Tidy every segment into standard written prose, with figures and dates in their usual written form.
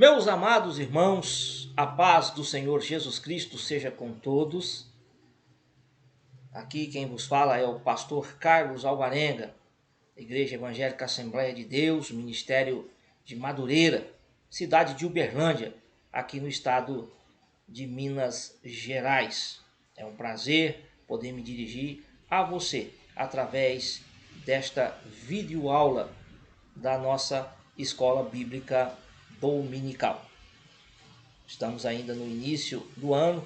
Meus amados irmãos, a paz do Senhor Jesus Cristo seja com todos. Aqui quem vos fala é o pastor Carlos Alvarenga, Igreja Evangélica Assembleia de Deus, Ministério de Madureira, cidade de Uberlândia, aqui no estado de Minas Gerais. É um prazer poder me dirigir a você através desta videoaula da nossa Escola Bíblica Dominical. Estamos ainda no início do ano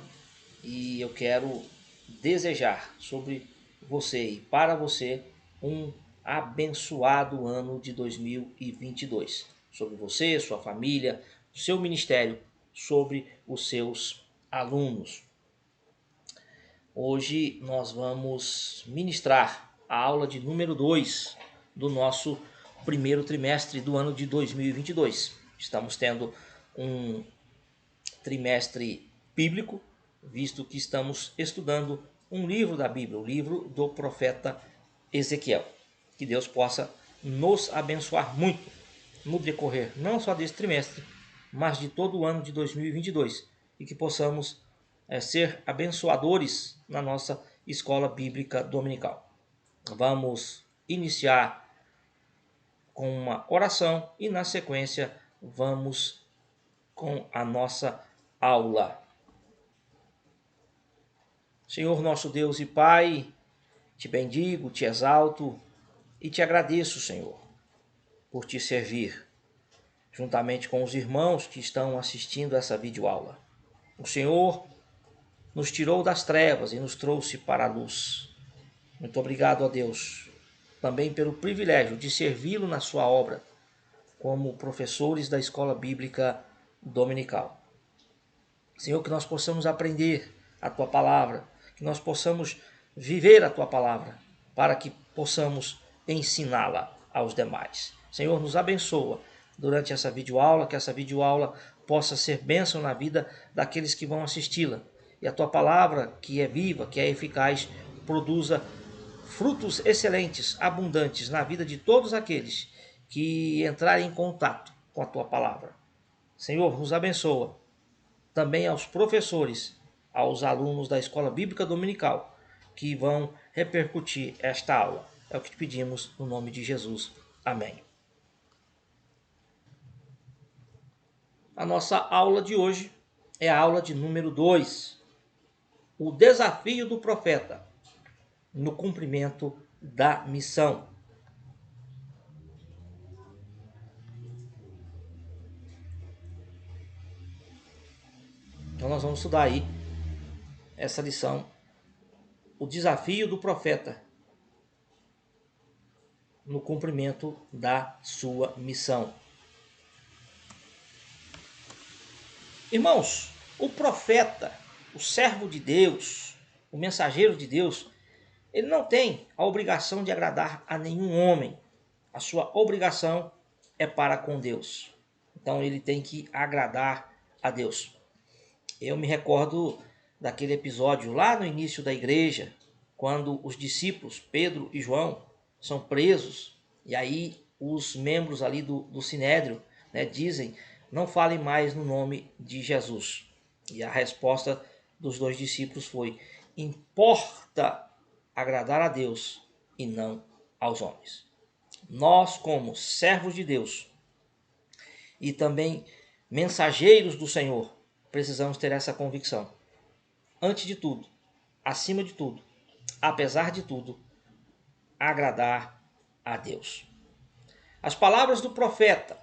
e eu quero desejar sobre você e para você um abençoado ano de 2022. Sobre você, sua família, seu ministério, sobre os seus alunos. Hoje nós vamos ministrar a aula de número 2 do nosso primeiro trimestre do ano de 2022. Estamos tendo um trimestre bíblico, visto que estamos estudando um livro da Bíblia, o livro do profeta Ezequiel. Que Deus possa nos abençoar muito no decorrer não só desse trimestre, mas de todo o ano de 2022 e que possamos ser abençoadores na nossa escola bíblica dominical. Vamos iniciar com uma oração e na sequência vamos com a nossa aula. Senhor nosso Deus e Pai, te bendigo, te exalto e te agradeço, Senhor, por te servir, juntamente com os irmãos que estão assistindo essa videoaula. O Senhor nos tirou das trevas e nos trouxe para a luz. Muito obrigado a Deus, também pelo privilégio de servi-lo na sua obra, como professores da Escola Bíblica Dominical. Senhor, que nós possamos aprender a Tua Palavra, que nós possamos viver a Tua Palavra, para que possamos ensiná-la aos demais. Senhor, nos abençoa durante essa videoaula, que essa videoaula possa ser bênção na vida daqueles que vão assisti-la. E a Tua Palavra, que é viva, que é eficaz, produza frutos excelentes, abundantes na vida de todos aqueles que entrarem em contato com a Tua Palavra. Senhor, nos abençoa. Também aos professores, aos alunos da Escola Bíblica Dominical, que vão repercutir esta aula. É o que te pedimos no nome de Jesus. Amém. A nossa aula de hoje é a aula de número 2. O desafio do profeta no cumprimento da missão. Então nós vamos estudar aí essa lição, o desafio do profeta no cumprimento da sua missão. Irmãos, o profeta, o servo de Deus, o mensageiro de Deus, ele não tem a obrigação de agradar a nenhum homem. A sua obrigação é para com Deus. Então ele tem que agradar a Deus. Eu me recordo daquele episódio lá no início da igreja, quando os discípulos Pedro e João são presos, e aí os membros ali do Sinédrio, dizem: não falem mais no nome de Jesus. E a resposta dos dois discípulos foi: importa agradar a Deus e não aos homens. Nós, como servos de Deus e também mensageiros do Senhor, precisamos ter essa convicção. Antes de tudo, acima de tudo, apesar de tudo, agradar a Deus. As palavras do profeta,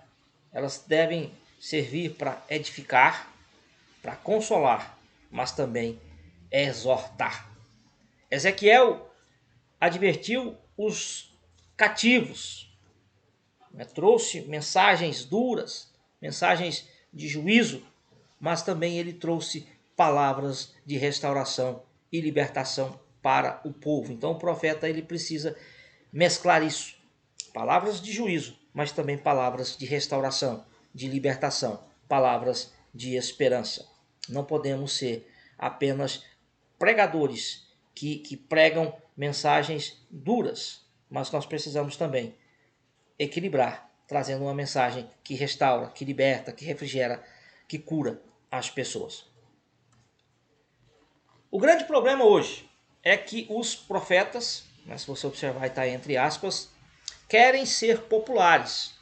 elas devem servir para edificar, para consolar, mas também exortar. Ezequiel advertiu os cativos, trouxe mensagens duras, mensagens de juízo, mas também ele trouxe palavras de restauração e libertação para o povo. Então o profeta ele precisa mesclar isso, palavras de juízo, mas também palavras de restauração, de libertação, palavras de esperança. Não podemos ser apenas pregadores que pregam mensagens duras, mas nós precisamos também equilibrar, trazendo uma mensagem que restaura, que liberta, que refrigera, que cura as pessoas. O grande problema hoje é que os profetas, se você observar, está entre aspas, querem ser populares,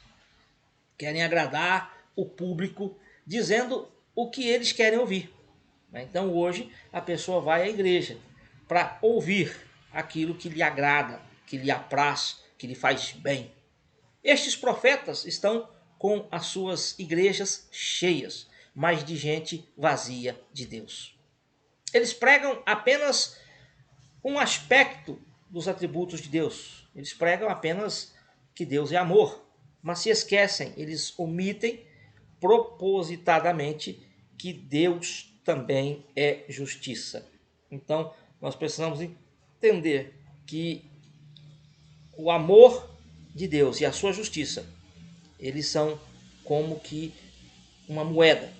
querem agradar o público, dizendo o que eles querem ouvir. Então hoje a pessoa vai à igreja para ouvir aquilo que lhe agrada, que lhe apraz, que lhe faz bem. Estes profetas estão com as suas igrejas cheias, mas de gente vazia de Deus. Eles pregam apenas um aspecto dos atributos de Deus. Eles pregam apenas que Deus é amor, mas se esquecem, eles omitem propositadamente que Deus também é justiça. Então, nós precisamos entender que o amor de Deus e a sua justiça, eles são como que uma moeda.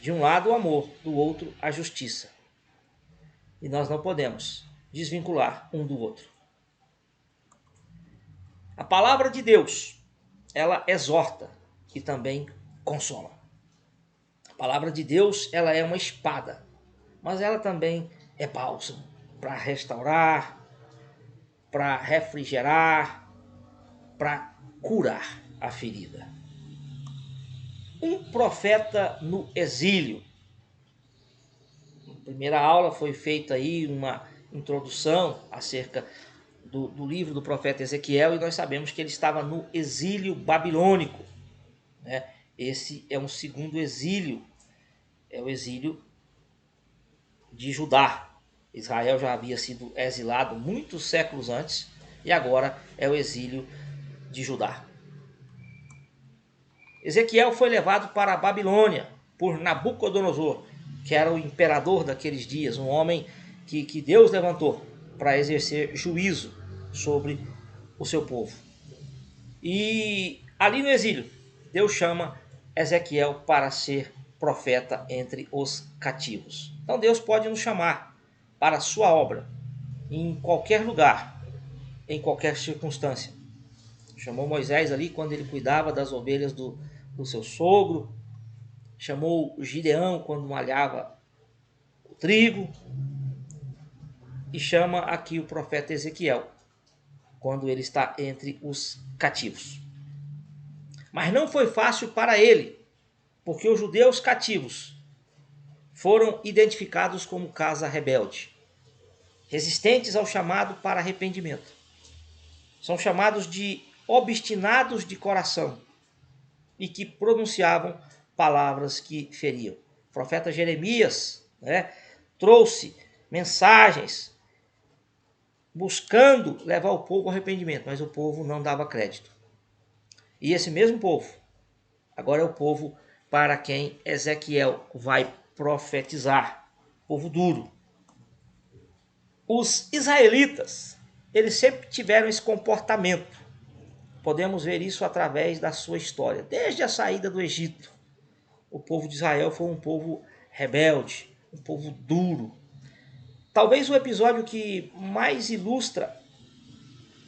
De um lado o amor, do outro a justiça. E nós não podemos desvincular um do outro. A palavra de Deus, ela exorta e também consola. A palavra de Deus, ela é uma espada, mas ela também é bálsamo para restaurar, para refrigerar, para curar a ferida. Um profeta no exílio. Na primeira aula foi feita aí uma introdução acerca do livro do profeta Ezequiel e nós sabemos que ele estava no exílio babilônico. Né? Esse é um segundo exílio, é o exílio de Judá. Israel já havia sido exilado muitos séculos antes e agora é o exílio de Judá. Ezequiel foi levado para a Babilônia por Nabucodonosor, que era o imperador daqueles dias, um homem que Deus levantou para exercer juízo sobre o seu povo. E ali no exílio, Deus chama Ezequiel para ser profeta entre os cativos. Então Deus pode nos chamar para a sua obra, em qualquer lugar, em qualquer circunstância. Chamou Moisés ali quando ele cuidava das ovelhas do seu sogro. Chamou Gideão quando malhava o trigo. E chama aqui o profeta Ezequiel, quando ele está entre os cativos. Mas não foi fácil para ele, porque os judeus cativos foram identificados como casa rebelde, resistentes ao chamado para arrependimento. São chamados de obstinados de coração e que pronunciavam palavras que feriam. O profeta Jeremias, trouxe mensagens buscando levar o povo ao arrependimento, mas o povo não dava crédito. E esse mesmo povo, agora é o povo para quem Ezequiel vai profetizar, povo duro. Os israelitas, eles sempre tiveram esse comportamento. Podemos ver isso através da sua história. Desde a saída do Egito, o povo de Israel foi um povo rebelde, um povo duro. Talvez o episódio que mais ilustra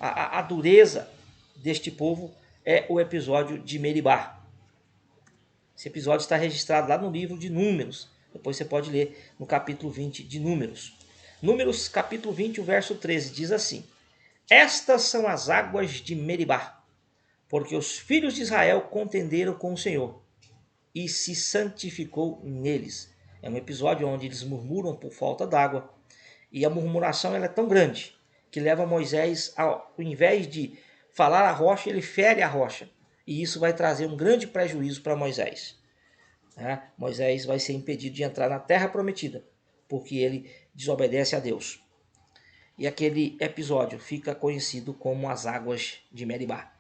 a dureza deste povo é o episódio de Meribá. Esse episódio está registrado lá no livro de Números. Depois você pode ler no capítulo 20 de Números. Números capítulo 20, o verso 13, diz assim: Estas são as águas de Meribá, porque os filhos de Israel contenderam com o Senhor, e se santificou neles. É um episódio onde eles murmuram por falta d'água, e a murmuração ela é tão grande que leva Moisés, ao invés de falar a rocha, ele fere a rocha. E isso vai trazer um grande prejuízo para Moisés. Moisés vai ser impedido de entrar na terra prometida, porque ele desobedece a Deus. E aquele episódio fica conhecido como as águas de Meribá.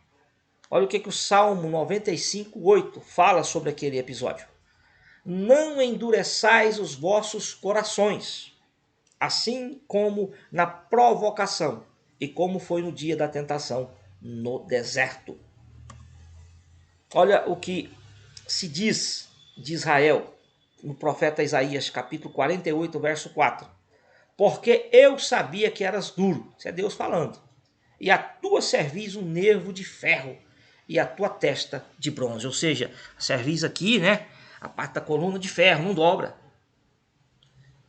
Olha o que o Salmo 95:8 fala sobre aquele episódio. Não endureçais os vossos corações, assim como na provocação, e como foi no dia da tentação no deserto. Olha o que se diz de Israel no profeta Isaías, capítulo 48, verso 4. Porque eu sabia que eras duro, isso é Deus falando, e a tua cerviz um nervo de ferro, e a tua testa de bronze. Ou seja, a cerviz aqui, né? A parte da coluna de ferro, não dobra.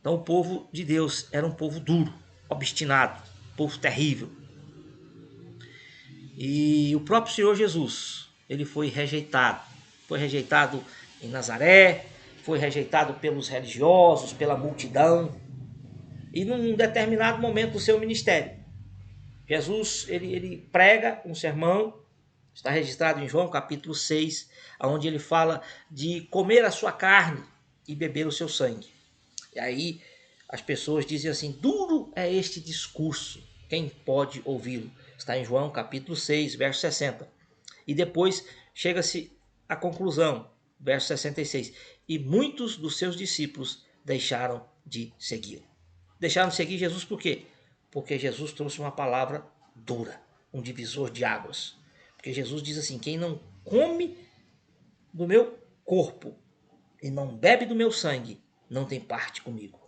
Então o povo de Deus era um povo duro, obstinado, povo terrível. E o próprio Senhor Jesus, ele foi rejeitado. Foi rejeitado em Nazaré, foi rejeitado pelos religiosos, pela multidão. E num determinado momento do seu ministério, Jesus ele prega um sermão, está registrado em João capítulo 6, onde ele fala de comer a sua carne e beber o seu sangue. E aí as pessoas dizem assim, duro é este discurso, quem pode ouvi-lo? Está em João capítulo 6, verso 60. E depois chega-se à conclusão, verso 66. E muitos dos seus discípulos deixaram de segui-lo. Deixaram de seguir Jesus por quê? Porque Jesus trouxe uma palavra dura, um divisor de águas. Porque Jesus diz assim, quem não come do meu corpo e não bebe do meu sangue, não tem parte comigo.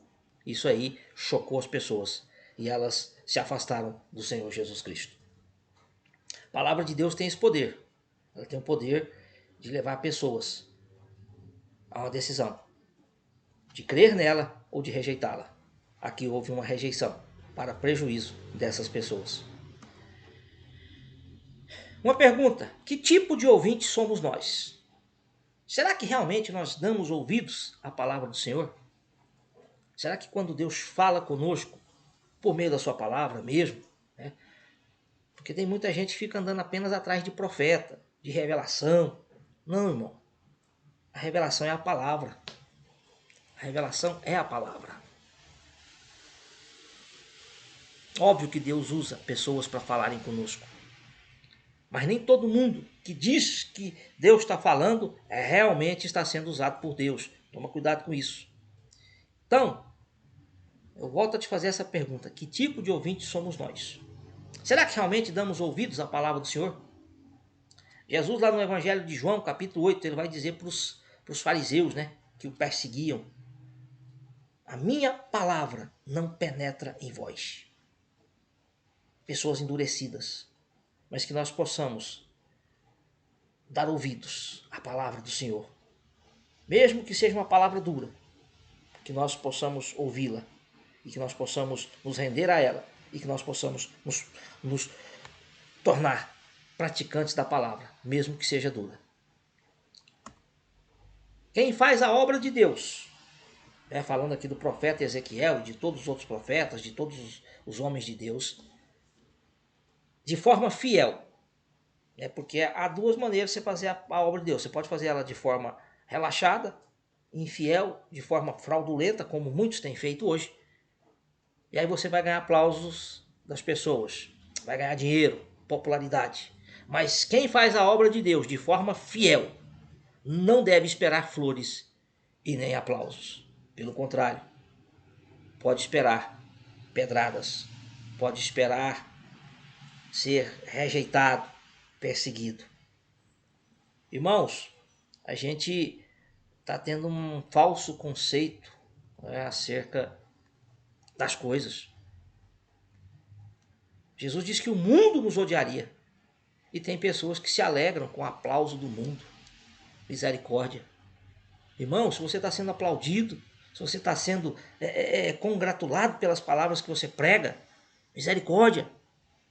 Isso aí chocou as pessoas e elas se afastaram do Senhor Jesus Cristo. A palavra de Deus tem esse poder. Ela tem o poder de levar pessoas a uma decisão, de crer nela ou de rejeitá-la. Aqui houve uma rejeição para prejuízo dessas pessoas. Uma pergunta, que tipo de ouvinte somos nós? Será que realmente nós damos ouvidos à palavra do Senhor? Será que quando Deus fala conosco, por meio da sua palavra mesmo, né? Porque tem muita gente que fica andando apenas atrás de profeta, de revelação. Não, irmão. A revelação é a palavra. A revelação é a palavra. Óbvio que Deus usa pessoas para falarem conosco. Mas nem todo mundo que diz que Deus está falando realmente está sendo usado por Deus. Toma cuidado com isso. Então, eu volto a te fazer essa pergunta. Que tipo de ouvinte somos nós? Será que realmente damos ouvidos à palavra do Senhor? Jesus lá no Evangelho de João, capítulo 8, ele vai dizer para os fariseus, né, que o perseguiam. A minha palavra não penetra em vós. Pessoas endurecidas. Mas que nós possamos dar ouvidos à palavra do Senhor. Mesmo que seja uma palavra dura. Que nós possamos ouvi-la. E que nós possamos nos render a ela. E que nós possamos nos tornar praticantes da palavra. Mesmo que seja dura. Quem faz a obra de Deus, falando aqui do profeta Ezequiel e de todos os outros profetas, de todos os homens de Deus, de forma fiel. Porque há duas maneiras de você fazer a obra de Deus. Você pode fazer ela de forma relaxada, infiel, de forma fraudulenta, como muitos têm feito hoje. E aí você vai ganhar aplausos das pessoas, vai ganhar dinheiro, popularidade. Mas quem faz a obra de Deus de forma fiel, não deve esperar flores e nem aplausos. Pelo contrário, pode esperar pedradas, pode esperar ser rejeitado, perseguido. Irmãos, a gente está tendo um falso conceito, né, acerca das coisas. Jesus disse que o mundo nos odiaria. E tem pessoas que se alegram com o aplauso do mundo. Misericórdia. Irmão, se você está sendo aplaudido, se você está sendo congratulado pelas palavras que você prega, misericórdia.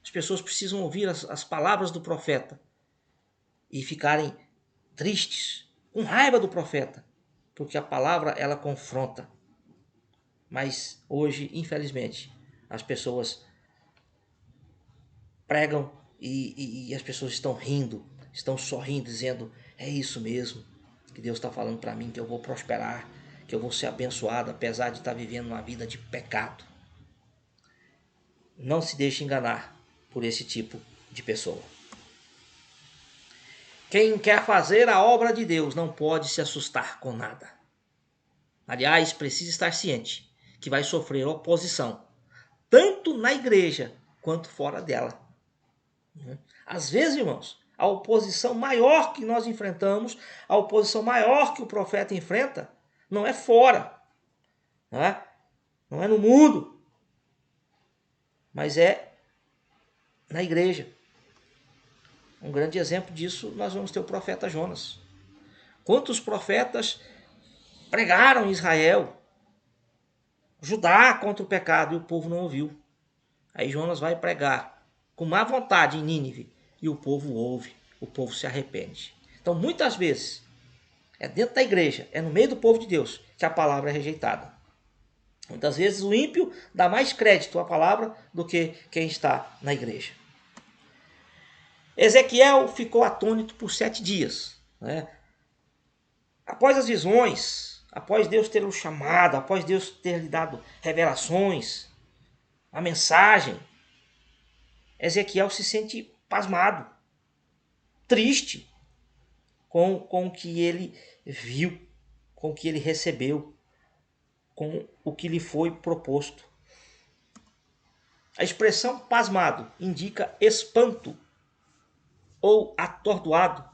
As pessoas precisam ouvir as palavras do profeta e ficarem tristes, com raiva do profeta, porque a palavra ela confronta. Mas hoje, infelizmente, as pessoas pregam e as pessoas estão rindo, estão sorrindo, dizendo, é isso mesmo, que Deus está falando para mim, que eu vou prosperar, que eu vou ser abençoado, apesar de estar vivendo uma vida de pecado. Não se deixe enganar por esse tipo de pessoa. Quem quer fazer a obra de Deus não pode se assustar com nada. Aliás, precisa estar ciente que vai sofrer oposição, tanto na igreja quanto fora dela. Às vezes, irmãos, a oposição maior que nós enfrentamos, a oposição maior que o profeta enfrenta, não é fora, não é no mundo, mas é na igreja. Um grande exemplo disso, nós vamos ter o profeta Jonas. Quantos profetas pregaram em Israel, Judá contra o pecado, e o povo não ouviu. Aí Jonas vai pregar com má vontade em Nínive, e o povo ouve, o povo se arrepende. Então, muitas vezes, é dentro da igreja, é no meio do povo de Deus que a palavra é rejeitada. Muitas vezes o ímpio dá mais crédito à palavra do que quem está na igreja. Ezequiel ficou atônito por 7 dias. Né? Após as visões, após Deus ter o chamado, após Deus ter lhe dado revelações, a mensagem, Ezequiel se sente pasmado, triste com o que ele viu, com o que ele recebeu, com o que lhe foi proposto. A expressão pasmado indica espanto, ou atordoado,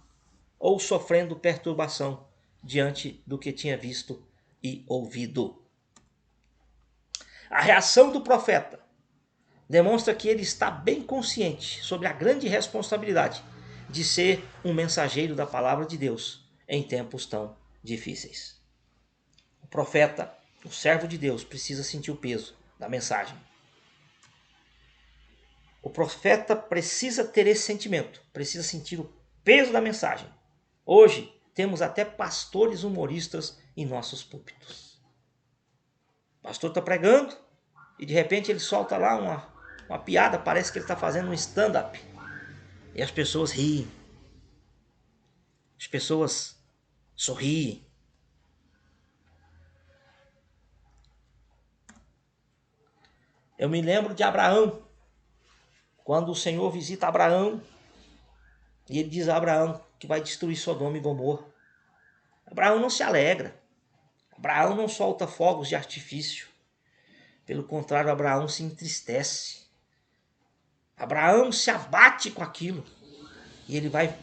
ou sofrendo perturbação diante do que tinha visto e ouvido. A reação do profeta demonstra que ele está bem consciente sobre a grande responsabilidade de ser um mensageiro da palavra de Deus em tempos tão difíceis. O profeta, o servo de Deus, precisa sentir o peso da mensagem. O profeta precisa ter esse sentimento, precisa sentir o peso da mensagem. Hoje, temos até pastores humoristas em nossos púlpitos. O pastor está pregando e de repente ele solta lá uma piada, parece que ele está fazendo um stand-up. E as pessoas riem. As pessoas sorriem. Eu me lembro de Abraão, quando o Senhor visita Abraão e ele diz a Abraão que vai destruir Sodoma e Gomorra. Abraão não se alegra. Abraão não solta fogos de artifício. Pelo contrário, Abraão se entristece. Abraão se abate com aquilo. E ele vai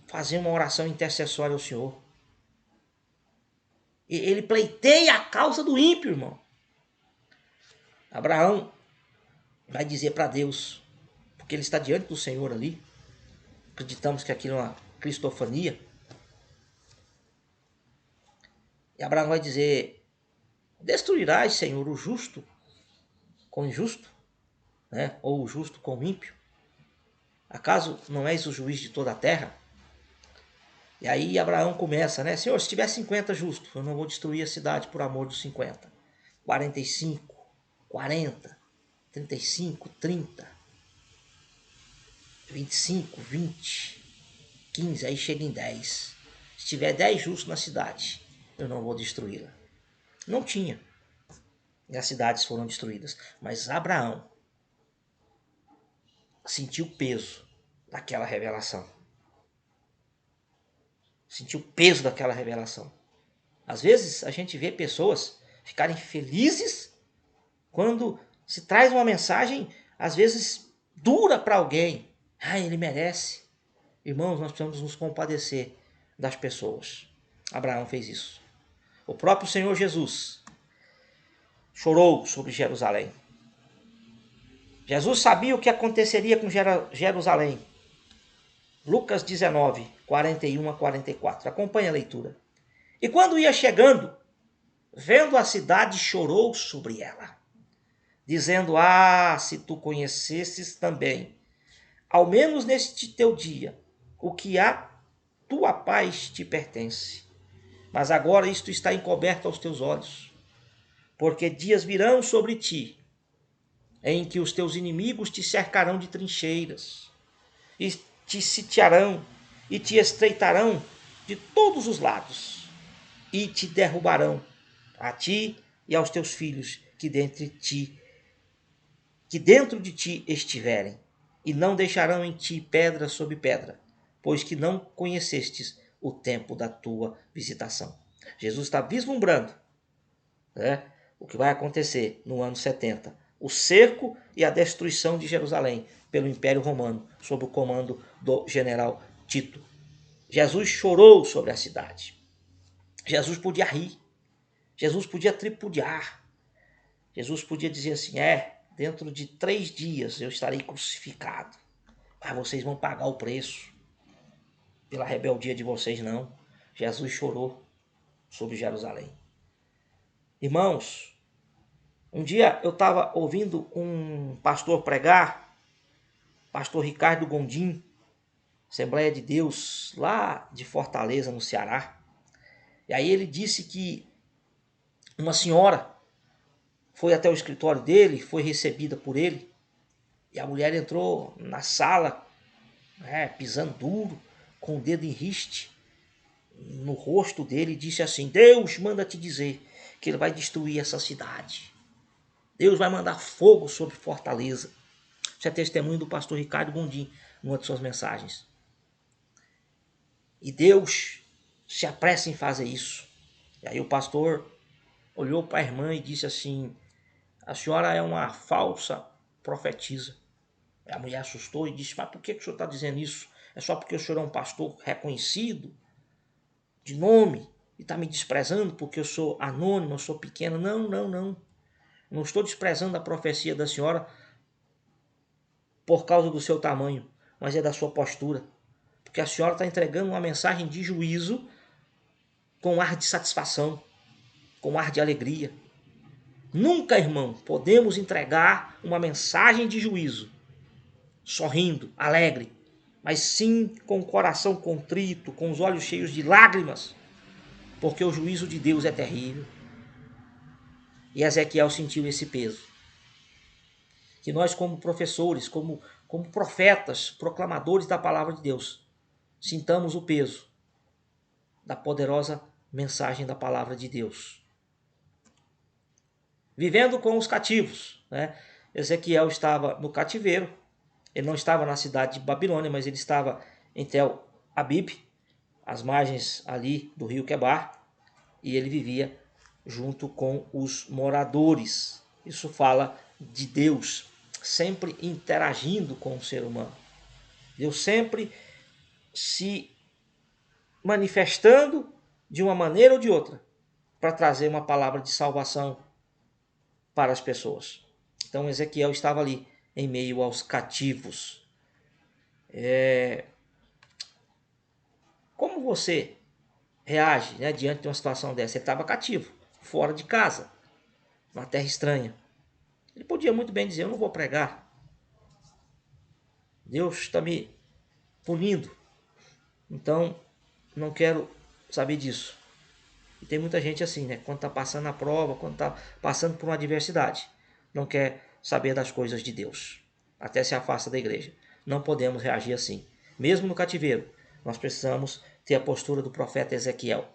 fazer uma oração intercessória ao Senhor. E ele pleiteia a causa do ímpio, irmão. Abraão vai dizer para Deus, porque ele está diante do Senhor ali. Acreditamos que aquilo é uma cristofania. E Abraão vai dizer: destruirás, Senhor, o justo com o injusto, né? Ou o justo com o ímpio? Acaso não és o juiz de toda a terra? E aí Abraão começa, né? Senhor, se tiver 50 justos, eu não vou destruir a cidade por amor dos 50. 45, 40, 35, 30, 25, 20, 15, aí chega em 10. Se tiver 10 justos na cidade, eu não vou destruí-la. Não tinha. E as cidades foram destruídas. Mas Abraão sentiu o peso daquela revelação. Sentiu o peso daquela revelação. Às vezes a gente vê pessoas ficarem felizes quando se traz uma mensagem, às vezes dura para alguém. Ah, ele merece. Irmãos, nós precisamos nos compadecer das pessoas. Abraão fez isso. O próprio Senhor Jesus chorou sobre Jerusalém. Jesus sabia o que aconteceria com Jerusalém. Lucas 19, 41 a 44. Acompanhe a leitura. E quando ia chegando, vendo a cidade, chorou sobre ela, dizendo: ah, se tu conhecesses também, ao menos neste teu dia, o que a tua paz te pertence. Mas agora isto está encoberto aos teus olhos, porque dias virão sobre ti, em que os teus inimigos te cercarão de trincheiras, e te sitiarão, e te estreitarão de todos os lados, e te derrubarão, a ti e aos teus filhos que dentro de ti estiverem, e não deixarão em ti pedra sobre pedra, pois que não conhecestes o tempo da tua visitação. Jesus está vislumbrando, né, o que vai acontecer no ano 70. O cerco e a destruição de Jerusalém pelo Império Romano, sob o comando do general Tito. Jesus chorou sobre a cidade. Jesus podia rir. Jesus podia tripudiar. Jesus podia dizer assim: dentro de 3 dias eu estarei crucificado. Mas vocês vão pagar o preço. pela rebeldia de vocês, não. Jesus chorou sobre Jerusalém. Irmãos, um dia eu estava ouvindo um pastor pregar, pastor Ricardo Gondim, Assembleia de Deus, lá de Fortaleza, no Ceará. E aí ele disse que uma senhora foi até o escritório dele, foi recebida por ele, e a mulher entrou na sala, pisando duro, com o dedo em riste no rosto dele, e disse assim: Deus manda te dizer que ele vai destruir essa cidade. Deus vai mandar fogo sobre Fortaleza. Isso é testemunho do pastor Ricardo Gondim, numa de suas mensagens. E Deus se apressa em fazer isso. E aí o pastor olhou para a irmã e disse assim: a senhora é uma falsa profetisa. A mulher assustou e disse: mas por que o senhor está dizendo isso? É só porque o senhor é um pastor reconhecido, de nome, e está me desprezando porque eu sou anônimo, eu sou pequeno? Não, não, não. Não estou desprezando a profecia da senhora por causa do seu tamanho, mas é da sua postura. Porque a senhora está entregando uma mensagem de juízo com ar de satisfação, com ar de alegria. Nunca, irmão, podemos entregar uma mensagem de juízo sorrindo, alegre, mas sim com o coração contrito, com os olhos cheios de lágrimas, porque o juízo de Deus é terrível. E Ezequiel sentiu esse peso. Que nós, como professores, como profetas, proclamadores da palavra de Deus, sintamos o peso da poderosa mensagem da palavra de Deus. Vivendo com os cativos, Ezequiel estava no cativeiro. Ele não estava na cidade de Babilônia, mas ele estava em Tel Abib, às margens ali do rio Quebar, e ele vivia junto com os moradores. Isso fala de Deus sempre interagindo com o ser humano. Deus sempre se manifestando de uma maneira ou de outra para trazer uma palavra de salvação para as pessoas. Então Ezequiel estava ali em meio aos cativos. Como você reage diante de uma situação dessa? Ele estava cativo, fora de casa, numa terra estranha. Ele podia muito bem dizer: eu não vou pregar. Deus está me punindo. Então, não quero saber disso. E tem muita gente assim, quando está passando a prova, quando está passando por uma adversidade, não quer saber das coisas de Deus. Até se afasta da igreja. Não podemos reagir assim. Mesmo no cativeiro, nós precisamos ter a postura do profeta Ezequiel,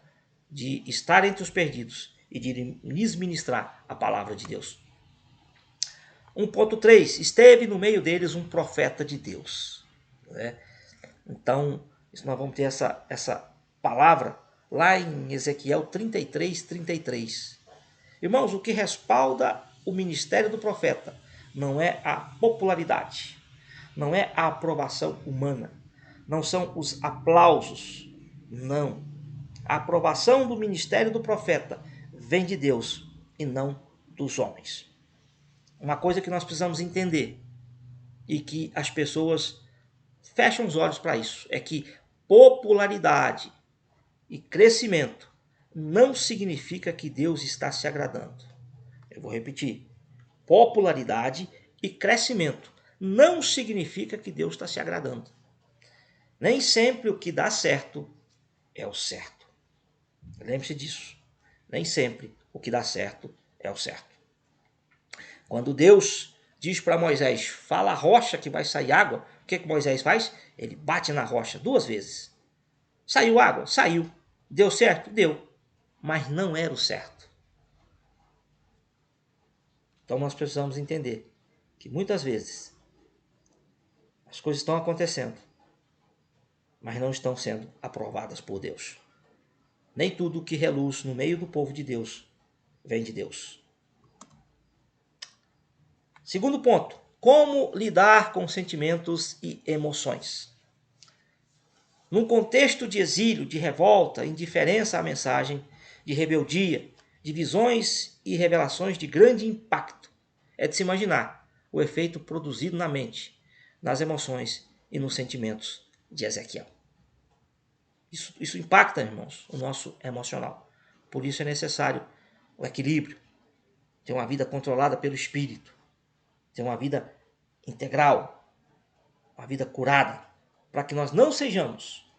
de estar entre os perdidos e de lhes ministrar a palavra de Deus. 1.3. Esteve no meio deles um profeta de Deus. Então, nós vamos ter essa palavra lá em Ezequiel 33:33. Irmãos, o que respalda o ministério do profeta não é a popularidade, não é a aprovação humana, não são os aplausos, não. A aprovação do ministério do profeta vem de Deus e não dos homens. Uma coisa que nós precisamos entender e que as pessoas fecham os olhos para isso é que popularidade e crescimento não significa que Deus está se agradando. Eu vou repetir. Popularidade e crescimento não significa que Deus está se agradando. Nem sempre o que dá certo é o certo. Lembre-se disso. Nem sempre o que dá certo é o certo. Quando Deus diz para Moisés: fala a rocha que vai sair água, o que Moisés faz? Ele bate na rocha 2 vezes. Saiu água? Saiu. Deu certo? Deu. Mas não era o certo. Então nós precisamos entender que muitas vezes as coisas estão acontecendo, mas não estão sendo aprovadas por Deus. Nem tudo que reluz no meio do povo de Deus vem de Deus. Segundo ponto, como lidar com sentimentos e emoções. Num contexto de exílio, de revolta, indiferença à mensagem, de rebeldia, de visões e revelações de grande impacto, é de se imaginar o efeito produzido na mente, nas emoções e nos sentimentos de Ezequiel. Isso impacta, irmãos, o nosso emocional. Por isso é necessário o equilíbrio, ter uma vida controlada pelo Espírito, ter uma vida integral, uma vida curada, para que nós não sejamos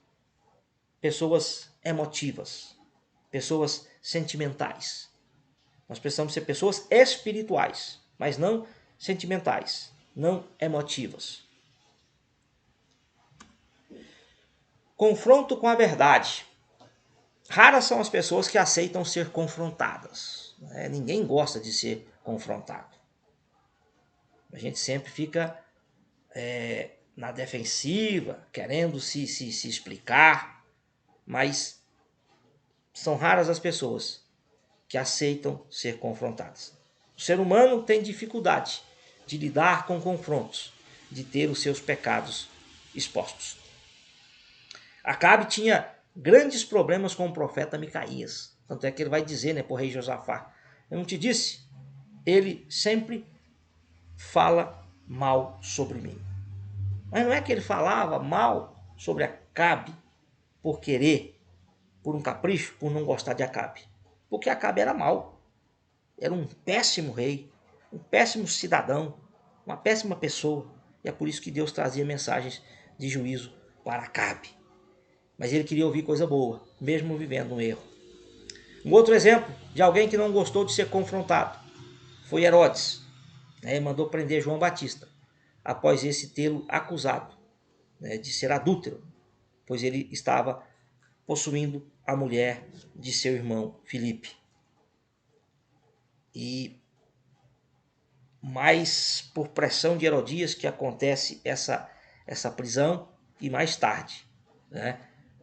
pessoas emotivas, pessoas sentimentais. Nós precisamos ser pessoas espirituais, mas não sentimentais, não emotivas. Confronto com a verdade. Raras são as pessoas que aceitam ser confrontadas. Ninguém gosta de ser confrontado. A gente sempre fica na defensiva, querendo se explicar, mas são raras as pessoas que aceitam ser confrontadas. O ser humano tem dificuldade de lidar com confrontos, de ter os seus pecados expostos. Acabe tinha grandes problemas com o profeta Micaías. Tanto é que ele vai dizer, para o rei Josafá: eu não te disse? Ele sempre fala mal sobre mim. Mas não é que ele falava mal sobre Acabe por querer, por um capricho, por não gostar de Acabe. Porque Acabe era mau. Era um péssimo rei, um péssimo cidadão, uma péssima pessoa. E é por isso que Deus trazia mensagens de juízo para Acabe. Mas ele queria ouvir coisa boa, mesmo vivendo um erro. Um outro exemplo de alguém que não gostou de ser confrontado foi Herodes. Ele mandou prender João Batista, após esse tê-lo acusado de ser adúltero, pois ele estava possuindo a mulher de seu irmão Filipe. E mais por pressão de Herodias que acontece essa prisão, e mais tarde,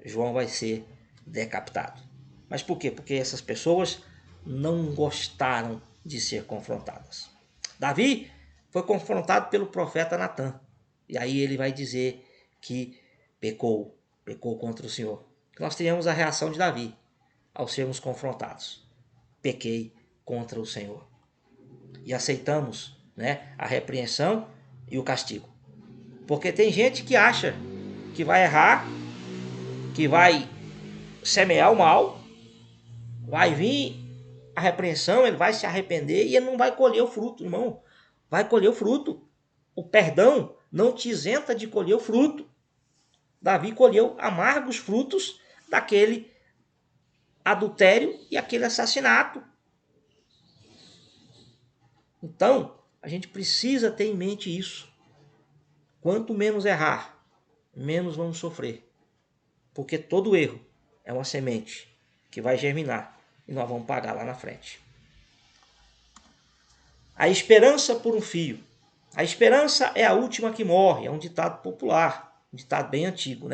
João vai ser decapitado. Mas por quê? Porque essas pessoas não gostaram de ser confrontadas. Davi foi confrontado pelo profeta Natã. E aí ele vai dizer que pecou contra o Senhor. Nós tenhamos a reação de Davi ao sermos confrontados. Pequei contra o Senhor. E aceitamos a repreensão e o castigo. Porque tem gente que acha que vai errar, que vai semear o mal, vai vir a repreensão, ele vai se arrepender e ele não vai colher o fruto, irmão. Vai colher o fruto. O perdão não te isenta de colher o fruto. Davi colheu amargos frutos daquele adultério e aquele assassinato. Então, a gente precisa ter em mente isso. Quanto menos errar, menos vamos sofrer. Porque todo erro é uma semente que vai germinar e nós vamos pagar lá na frente. A esperança por um fio. A esperança é a última que morre. É um ditado popular, um ditado bem antigo,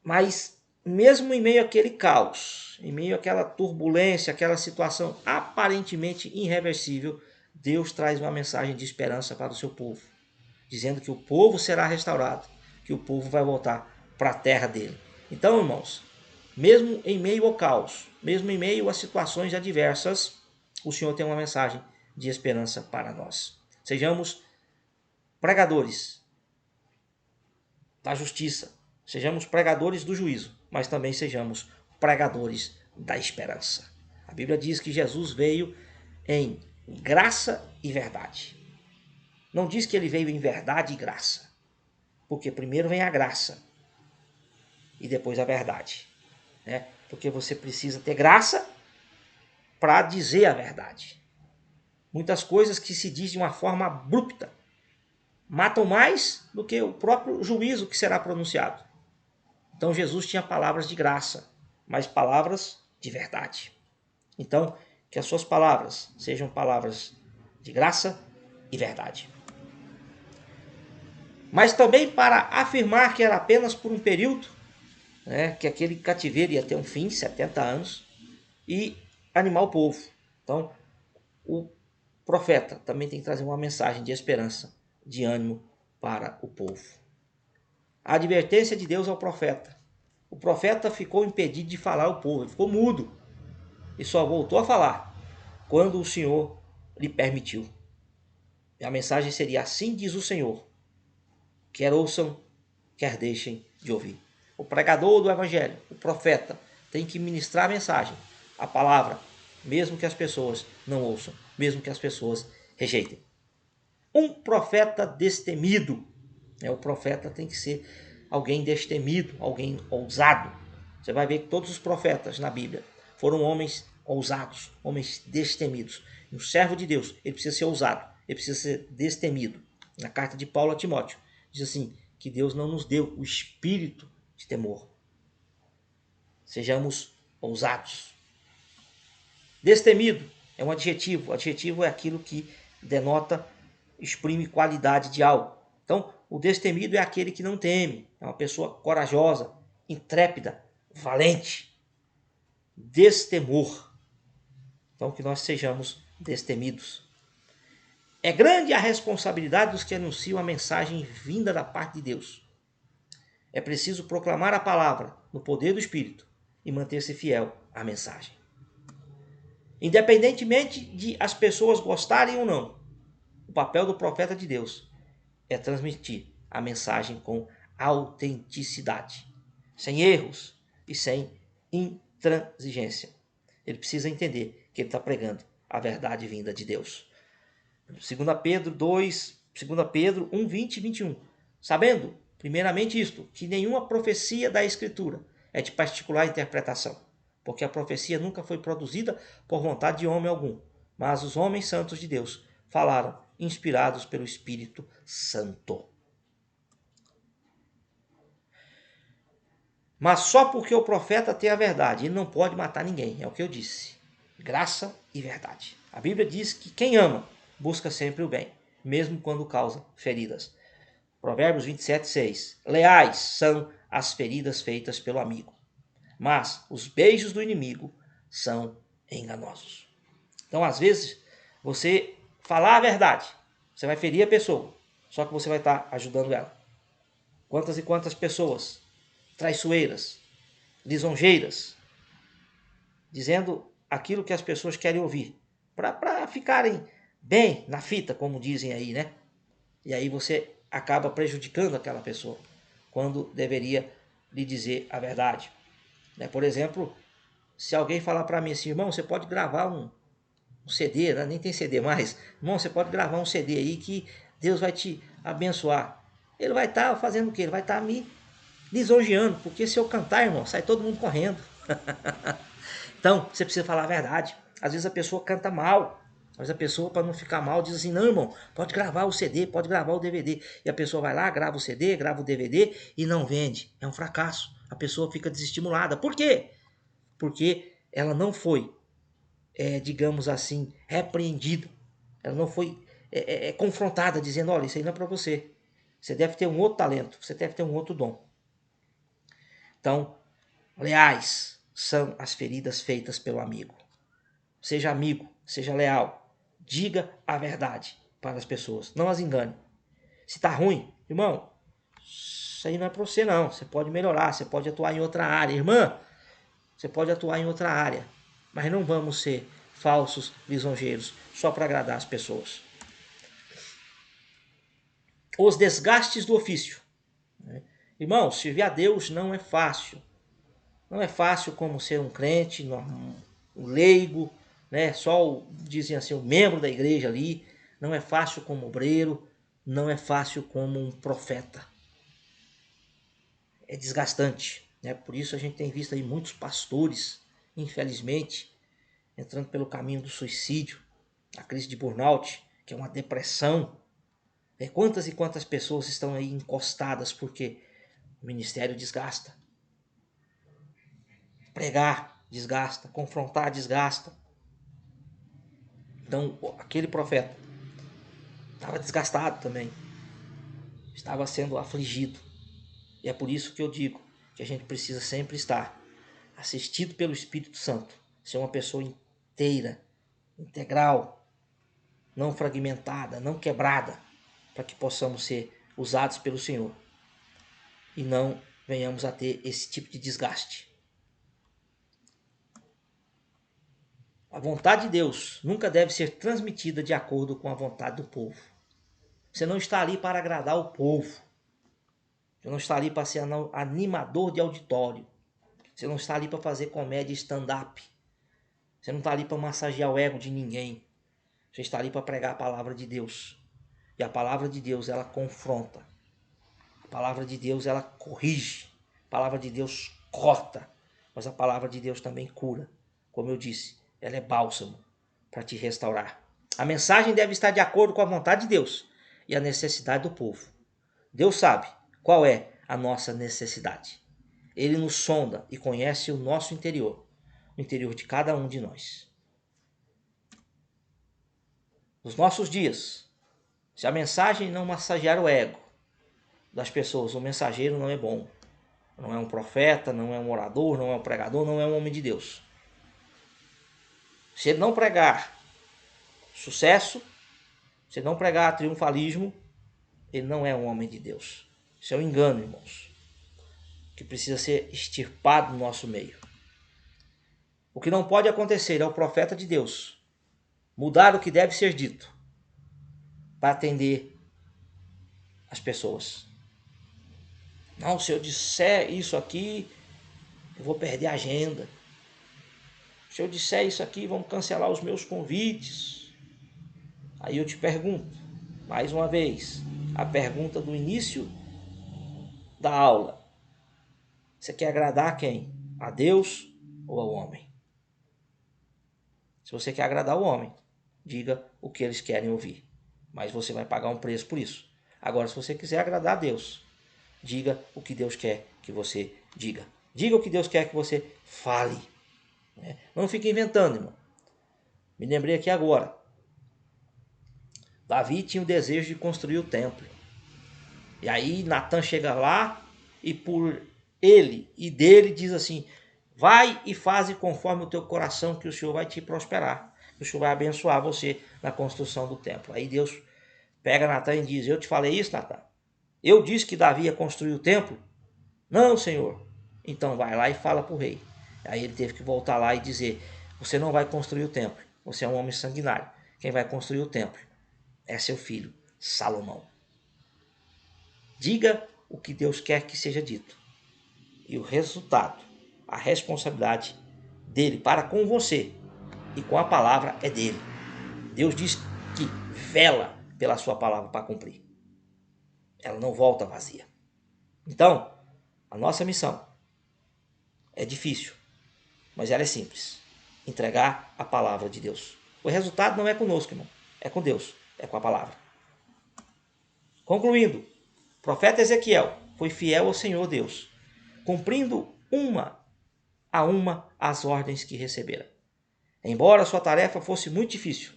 Mas mesmo em meio àquele caos, em meio àquela turbulência, aquela situação aparentemente irreversível, Deus traz uma mensagem de esperança para o seu povo, dizendo que o povo será restaurado, que o povo vai voltar para a terra dele. Então, irmãos, mesmo em meio ao caos, mesmo em meio a situações adversas, o Senhor tem uma mensagem de esperança para nós. Sejamos pregadores da justiça, sejamos pregadores do juízo, mas também sejamos pregadores da esperança. A Bíblia diz que Jesus veio em graça e verdade. Não diz que ele veio em verdade e graça, porque primeiro vem a graça e depois a verdade. Porque você precisa ter graça para dizer a verdade. Muitas coisas que se diz de uma forma abrupta matam mais do que o próprio juízo que será pronunciado. Então Jesus tinha palavras de graça, mas palavras de verdade. Então, que as suas palavras sejam palavras de graça e verdade. Mas também para afirmar que era apenas por um período, que aquele cativeiro ia ter um fim, 70 anos, e animar o povo. Então, o profeta também tem que trazer uma mensagem de esperança, de ânimo para o povo. A advertência de Deus ao profeta. O profeta ficou impedido de falar ao povo, ele ficou mudo e só voltou a falar quando o Senhor lhe permitiu. E a mensagem seria: assim diz o Senhor, quer ouçam, quer deixem de ouvir. o pregador do evangelho, o profeta, tem que ministrar a mensagem, a palavra, mesmo que as pessoas não ouçam, mesmo que as pessoas rejeitem. Um profeta destemido, o profeta tem que ser alguém destemido, alguém ousado. Você vai ver que todos os profetas na Bíblia foram homens ousados, homens destemidos. E um servo de Deus, ele precisa ser ousado, ele precisa ser destemido. Na carta de Paulo a Timóteo, diz assim, que Deus não nos deu o espírito de temor. Sejamos ousados. Destemido é um adjetivo. O adjetivo é aquilo que denota, exprime qualidade de algo. Então, o destemido é aquele que não teme. É uma pessoa corajosa, intrépida, valente. Destemor. Então, que nós sejamos destemidos. É grande a responsabilidade dos que anunciam a mensagem vinda da parte de Deus. É preciso proclamar a palavra no poder do Espírito e manter-se fiel à mensagem. Independentemente de as pessoas gostarem ou não, o papel do profeta de Deus é transmitir a mensagem com autenticidade, sem erros e sem intransigência. Ele precisa entender que ele está pregando a verdade vinda de Deus. 2 Pedro 1, 20 e 21. Sabendo, primeiramente isto, que nenhuma profecia da Escritura é de particular interpretação, porque a profecia nunca foi produzida por vontade de homem algum, mas os homens santos de Deus falaram, inspirados pelo Espírito Santo. Mas só porque o profeta tem a verdade, ele não pode matar ninguém, é o que eu disse. Graça e verdade. A Bíblia diz que quem ama busca sempre o bem, mesmo quando causa feridas. Provérbios 27, 6. Leais são as feridas feitas pelo amigo, mas os beijos do inimigo são enganosos. Então, às vezes, você falar a verdade, você vai ferir a pessoa, só que você vai estar ajudando ela. Quantas e quantas pessoas traiçoeiras, lisonjeiras, dizendo aquilo que as pessoas querem ouvir, para ficarem bem na fita, como dizem aí, né? E aí você acaba prejudicando aquela pessoa, quando deveria lhe dizer a verdade. Por exemplo, se alguém falar para mim assim, irmão, você pode gravar um CD, né? Nem tem CD mais, irmão, você pode gravar um CD aí que Deus vai te abençoar. Ele vai estar fazendo o quê? Ele vai estar me lisonjeando, porque se eu cantar, irmão, sai todo mundo correndo. Então, você precisa falar a verdade. Às vezes a pessoa canta mal, mas a pessoa, para não ficar mal, diz assim, não, irmão, pode gravar o CD, pode gravar o DVD. E a pessoa vai lá, grava o CD, grava o DVD e não vende. É um fracasso. A pessoa fica desestimulada. Por quê? Porque ela não foi, digamos assim, repreendida. Ela não foi confrontada, dizendo, olha, isso aí não é para você. Você deve ter um outro talento, você deve ter um outro dom. Então, leais são as feridas feitas pelo amigo. Seja amigo, seja leal. Diga a verdade para as pessoas. Não as engane. Se está ruim, irmão, isso aí não é para você não. Você pode melhorar, você pode atuar em outra área. Irmã, você pode atuar em outra área. Mas não vamos ser falsos lisonjeiros só para agradar as pessoas. Os desgastes do ofício. Irmão, servir a Deus não é fácil. Não é fácil como ser um crente, um leigo, né? Só dizem assim, o membro da igreja ali. Não é fácil como obreiro, não é fácil como um profeta. É desgastante, né? Por isso a gente tem visto aí muitos pastores, infelizmente, entrando pelo caminho do suicídio, a crise de burnout, que é uma depressão. Quantas e quantas pessoas estão aí encostadas porque o ministério desgasta. Pregar desgasta, confrontar desgasta. Então, aquele profeta estava desgastado também, estava sendo afligido. E é por isso que eu digo que a gente precisa sempre estar assistido pelo Espírito Santo, ser uma pessoa inteira, integral, não fragmentada, não quebrada, para que possamos ser usados pelo Senhor e não venhamos a ter esse tipo de desgaste. A vontade de Deus nunca deve ser transmitida de acordo com a vontade do povo. Você não está ali para agradar o povo. Você não está ali para ser animador de auditório. Você não está ali para fazer comédia stand-up. Você não está ali para massagear o ego de ninguém. Você está ali para pregar a palavra de Deus. E a palavra de Deus, ela confronta. A palavra de Deus, ela corrige. A palavra de Deus corta. Mas a palavra de Deus também cura. Como eu disse, ela é bálsamo para te restaurar. A mensagem deve estar de acordo com a vontade de Deus e a necessidade do povo. Deus sabe qual é a nossa necessidade. Ele nos sonda e conhece o nosso interior, o interior de cada um de nós. Nos nossos dias, se a mensagem não massagear o ego das pessoas, o mensageiro não é bom. Não é um profeta, não é um orador, não é um pregador, não é um homem de Deus. Se ele não pregar sucesso, se ele não pregar triunfalismo, ele não é um homem de Deus. Isso é um engano, irmãos, que precisa ser extirpado no nosso meio. O que não pode acontecer é o profeta de Deus mudar o que deve ser dito para atender as pessoas. Não, se eu disser isso aqui, eu vou perder a agenda. Se eu disser isso aqui, vão cancelar os meus convites. Aí eu te pergunto, mais uma vez, a pergunta do início da aula. Você quer agradar a quem? A Deus ou ao homem? Se você quer agradar o homem, diga o que eles querem ouvir. Mas você vai pagar um preço por isso. Agora, se você quiser agradar a Deus, diga o que Deus quer que você diga. Diga o que Deus quer que você fale. Não fique inventando, irmão. Me lembrei aqui agora. Davi tinha o desejo de construir o templo. E aí Natan chega lá e por ele e dele diz assim: vai e faze conforme o teu coração, que o Senhor vai te prosperar. Que o Senhor vai abençoar você na construção do templo. Aí Deus pega Natan e diz: eu te falei isso, Natan? Eu disse que Davi ia construir o templo? Não, Senhor. Então vai lá e fala para o rei. Aí ele teve que voltar lá e dizer: você não vai construir o templo. Você é um homem sanguinário. Quem vai construir o templo é seu filho, Salomão. Diga o que Deus quer que seja dito. E o resultado, a responsabilidade dele para com você e com a palavra é dele. Deus diz que vela pela sua palavra para cumprir. Ela não volta vazia. Então, a nossa missão é difícil, mas ela é simples. Entregar a palavra de Deus. O resultado não é conosco, irmão. É com Deus. É com a palavra. Concluindo, o profeta Ezequiel foi fiel ao Senhor Deus, cumprindo uma a uma as ordens que recebera. Embora sua tarefa fosse muito difícil,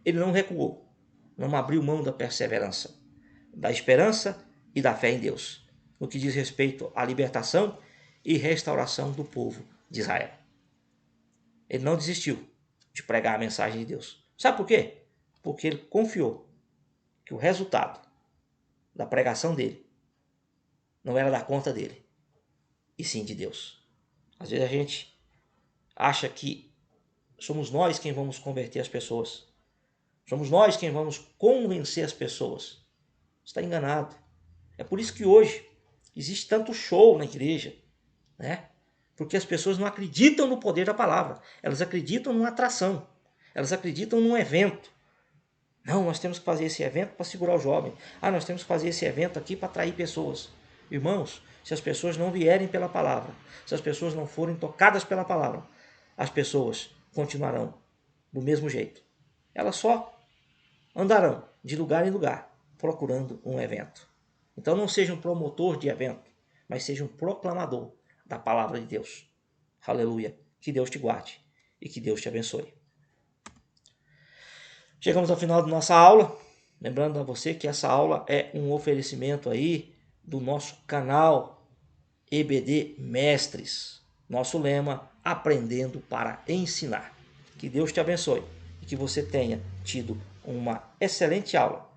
ele não recuou, não abriu mão da perseverança, da esperança e da fé em Deus, no que diz respeito à libertação e restauração do povo de Israel. Ele não desistiu de pregar a mensagem de Deus. Sabe por quê? Porque ele confiou que o resultado da pregação dele não era da conta dele, e sim de Deus. Às vezes a gente acha que somos nós quem vamos converter as pessoas. Somos nós quem vamos convencer as pessoas. Está enganado. É por isso que hoje existe tanto show na igreja, né? Porque as pessoas não acreditam no poder da palavra. Elas acreditam numa atração. Elas acreditam num evento. Não, nós temos que fazer esse evento para segurar o jovem. Nós temos que fazer esse evento aqui para atrair pessoas. Irmãos, se as pessoas não vierem pela palavra, se as pessoas não forem tocadas pela palavra, as pessoas continuarão do mesmo jeito. Elas só andarão de lugar em lugar procurando um evento. Então não seja um promotor de evento, mas seja um proclamador da palavra de Deus. Aleluia. Que Deus te guarde e que Deus te abençoe. Chegamos ao final da nossa aula. Lembrando a você que essa aula é um oferecimento aí do nosso canal EBD Mestres. Nosso lema, aprendendo para ensinar. Que Deus te abençoe e que você tenha tido uma excelente aula,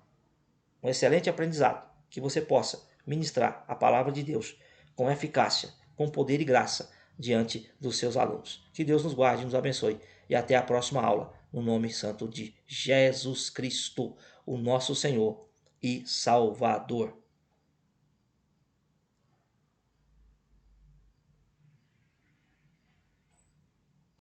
um excelente aprendizado, que você possa ministrar a palavra de Deus com eficácia, com poder e graça diante dos seus alunos. Que Deus nos guarde e nos abençoe e até a próxima aula, no nome santo de Jesus Cristo, o nosso Senhor e Salvador.